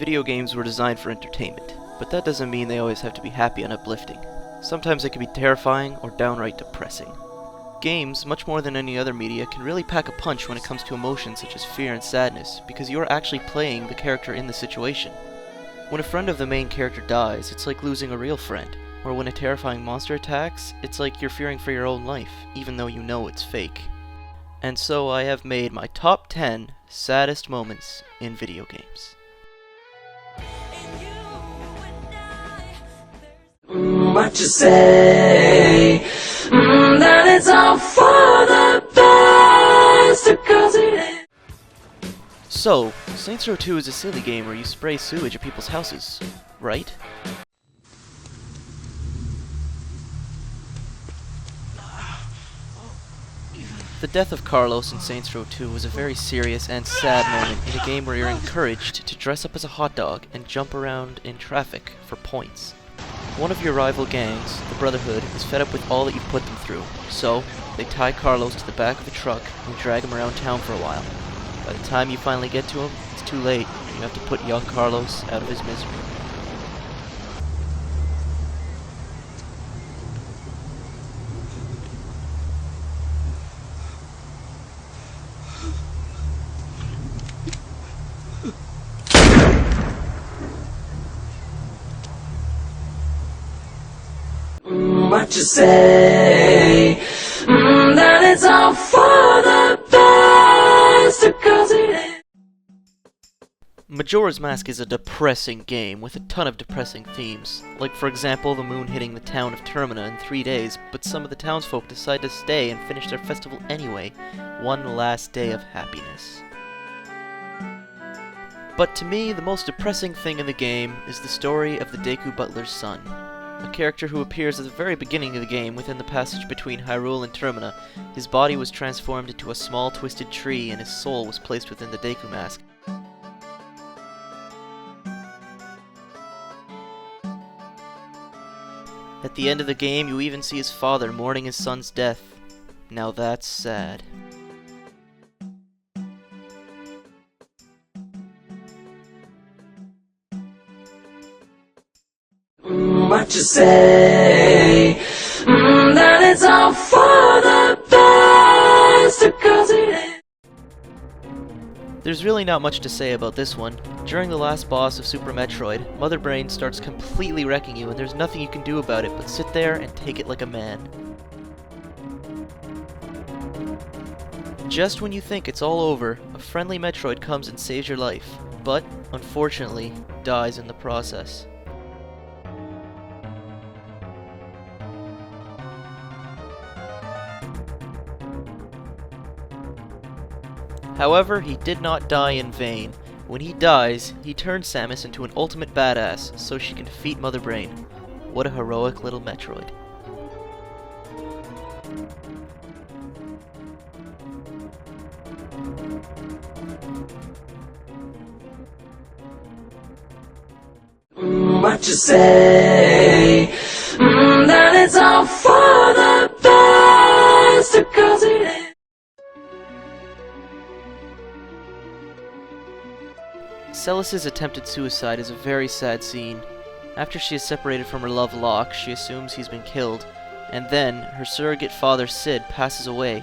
Video games were designed for entertainment, but that doesn't mean they always have to be happy and uplifting. Sometimes they can be terrifying or downright depressing. Games, much more than any other media, can really pack a punch when it comes to emotions such as fear and sadness, because you are actually playing the character in the situation. When a friend of the main character dies, it's like losing a real friend. Or when a terrifying monster attacks, it's like you're fearing for your own life, even though you know it's fake. And so I have made my top 10 saddest moments in video games. What you say? That it's all for the best, 'cause it is. So, Saints Row 2 is a silly game where you spray sewage at people's houses, right? The death of Carlos in Saints Row 2 was a very serious and sad moment in a game where you're encouraged to dress up as a hot dog and jump around in traffic for points. One of your rival gangs, the Brotherhood, is fed up with all that you've put them through, so they tie Carlos to the back of a truck and drag him around town for a while. By the time you finally get to him, it's too late, and you have to put young Carlos out of his misery. What you say? That it's all for the best, 'cause it is. Majora's Mask is a depressing game with a ton of depressing themes, like for example the moon hitting the town of Termina in 3 days, but some of the townsfolk decide to stay and finish their festival anyway, one last day of happiness. But to me, the most depressing thing in the game is the story of the Deku Butler's son. A character who appears at the very beginning of the game within the passage between Hyrule and Termina. His body was transformed into a small twisted tree and his soul was placed within the Deku Mask. At the end of the game, you even see his father mourning his son's death. Now that's sad. What you say? That it's all for the best, 'cause it is. There's really not much to say about this one. During the last boss of Super Metroid, Mother Brain starts completely wrecking you and there's nothing you can do about it but sit there and take it like a man. Just when you think it's all over, a friendly Metroid comes and saves your life, but, unfortunately, dies in the process. However, he did not die in vain. When he dies, he turns Samus into an ultimate badass so she can defeat Mother Brain. What a heroic little Metroid. What you say? That it's all for the best, 'cause it is. Celis's attempted suicide is a very sad scene. After she is separated from her love Locke, she assumes he's been killed, and then her surrogate father Sid passes away.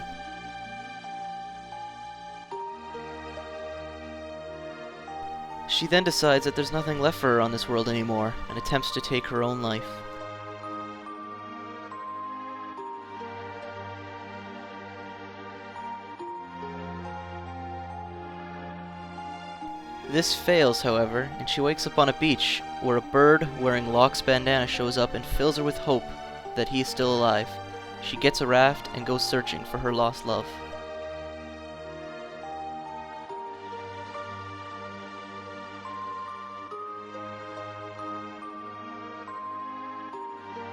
She then decides that there's nothing left for her on this world anymore, and attempts to take her own life. This fails, however, and she wakes up on a beach, where a bird wearing Locke's bandana shows up and fills her with hope that he is still alive. She gets a raft and goes searching for her lost love.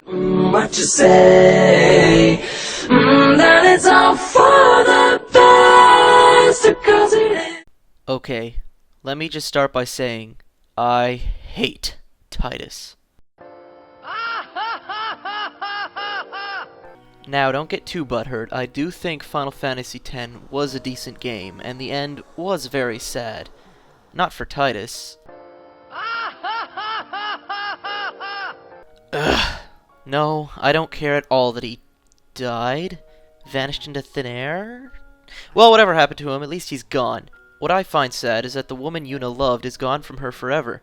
What you say? That it's all for the best, 'cause it is. Okay, let me just start by saying, I hate Titus. Now, don't get too butthurt. I do think Final Fantasy X was a decent game, and the end was very sad. Not for Titus. Ugh. No, I don't care at all that he died. Vanished into thin air? Well, whatever happened to him, at least he's gone. What I find sad is that the woman Yuna loved is gone from her forever.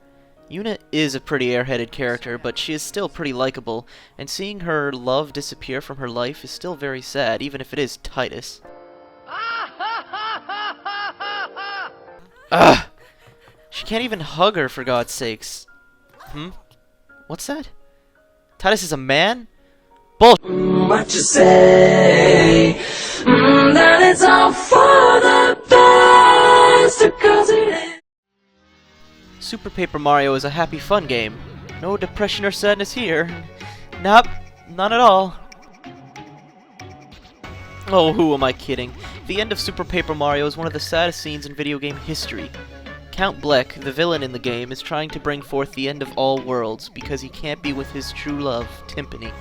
Yuna is a pretty airheaded character, but she is still pretty likable, and seeing her love disappear from her life is still very sad, even if it is Titus. Ugh! She can't even hug her, for God's sakes. What's that? Titus is a man? Bull. What you say? That it's all for the best, 'cause it is. Super Paper Mario is a happy, fun game. No depression or sadness here. Nope, not at all. Oh, who am I kidding? The end of Super Paper Mario is one of the saddest scenes in video game history. Count Bleck, the villain in the game, is trying to bring forth the end of all worlds because he can't be with his true love, Timpani.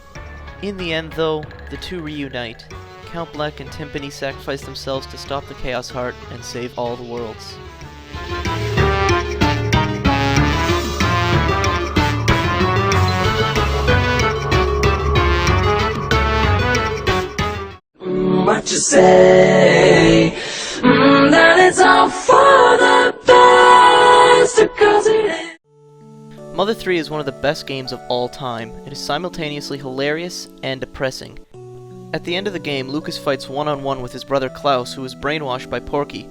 In the end, though, the two reunite. Count Bleck and Timpani sacrifice themselves to stop the Chaos Heart and save all the worlds. What you say? That it's all for the best, 'cause it is. Mother 3 is one of the best games of all time. It is simultaneously hilarious and depressing. At the end of the game, Lucas fights one-on-one with his brother Klaus, who is brainwashed by Porky.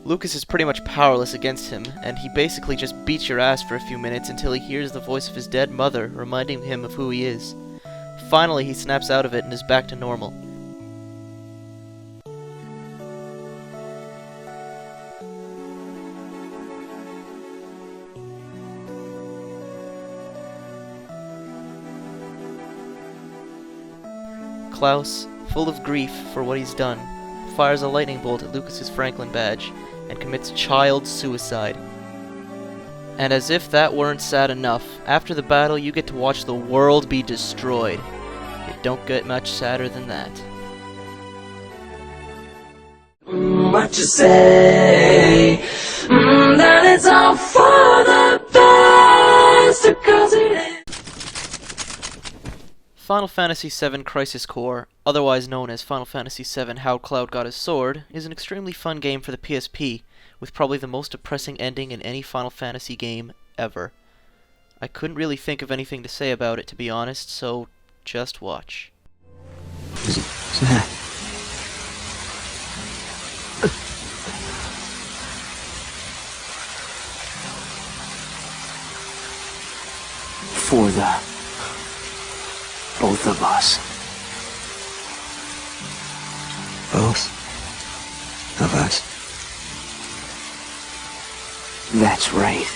Lucas is pretty much powerless against him, and he basically just beats your ass for a few minutes until he hears the voice of his dead mother reminding him of who he is. Finally, he snaps out of it and is back to normal. Klaus, full of grief for what he's done, fires a lightning bolt at Lucas's Franklin badge and commits child suicide. And as if that weren't sad enough, after the battle you get to watch the world be destroyed. It don't get much sadder than that. What you say? That it's all for the best, 'cause it is. Final Fantasy VII Crisis Core, otherwise known as Final Fantasy VII How Cloud Got His Sword, is an extremely fun game for the PSP, with probably the most depressing ending in any Final Fantasy game ever. I couldn't really think of anything to say about it, to be honest, so just watch. For the both of us. Both of us? That's right.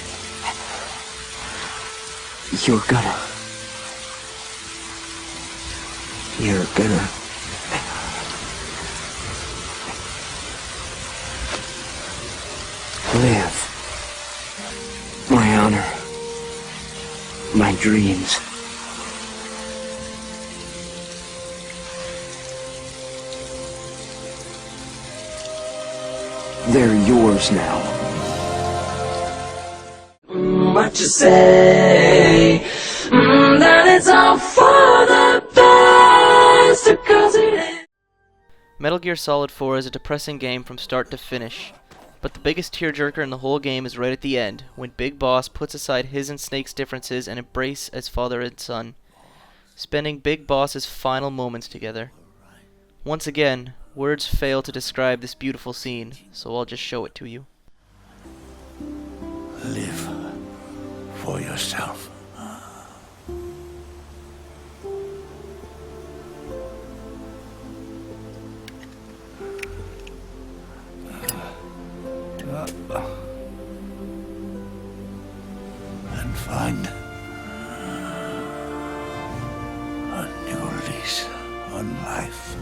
You're gonna live. My honor. My dreams. They're yours now. What you say? That it's all for the best, 'cause it is. Metal Gear Solid 4 is a depressing game from start to finish, but the biggest tearjerker in the whole game is right at the end, when Big Boss puts aside his and Snake's differences and embrace as father and son, spending Big Boss's final moments together. Once again, words fail to describe this beautiful scene, so I'll just show it to you. Live for yourself. And find a new lease on life.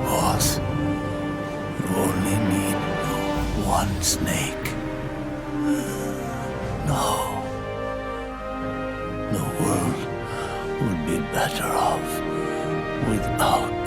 Boss, you only need one snake. No. The world would be better off without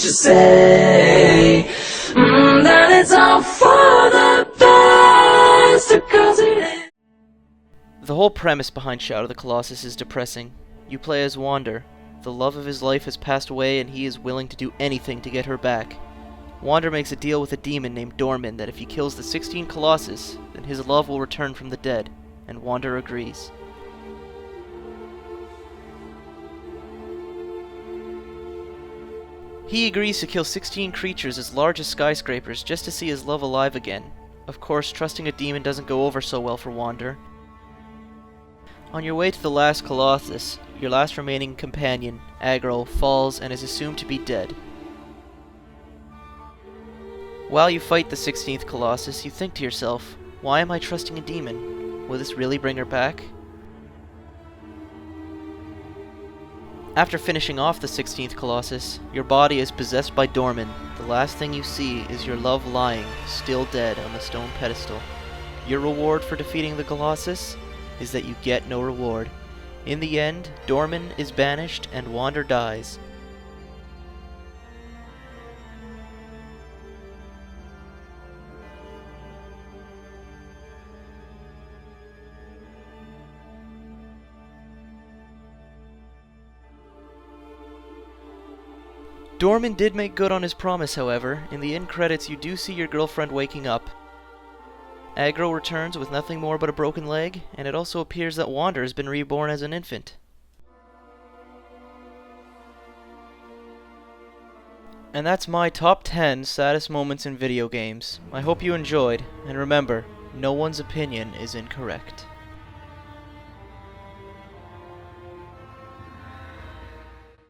you say that it's all for the best, 'cause it is. The whole premise behind Shadow of the Colossus is depressing. You play as Wander. The love of his life has passed away and he is willing to do anything to get her back. Wander makes a deal with a demon named Dormin that if he kills the 16 Colossus, then his love will return from the dead, and Wander agrees. He agrees to kill 16 creatures as large as skyscrapers just to see his love alive again. Of course, trusting a demon doesn't go over so well for Wander. On your way to the last Colossus, your last remaining companion, Agro, falls and is assumed to be dead. While you fight the 16th Colossus, you think to yourself, why am I trusting a demon? Will this really bring her back? After finishing off the 16th Colossus, your body is possessed by Dormin. The last thing you see is your love lying, still dead, on the stone pedestal. Your reward for defeating the Colossus is that you get no reward. In the end, Dormin is banished and Wander dies. Dormin did make good on his promise, however. In the end credits, you do see your girlfriend waking up. Agro returns with nothing more but a broken leg, and it also appears that Wander has been reborn as an infant. And that's my top 10 saddest moments in video games. I hope you enjoyed, and remember, no one's opinion is incorrect.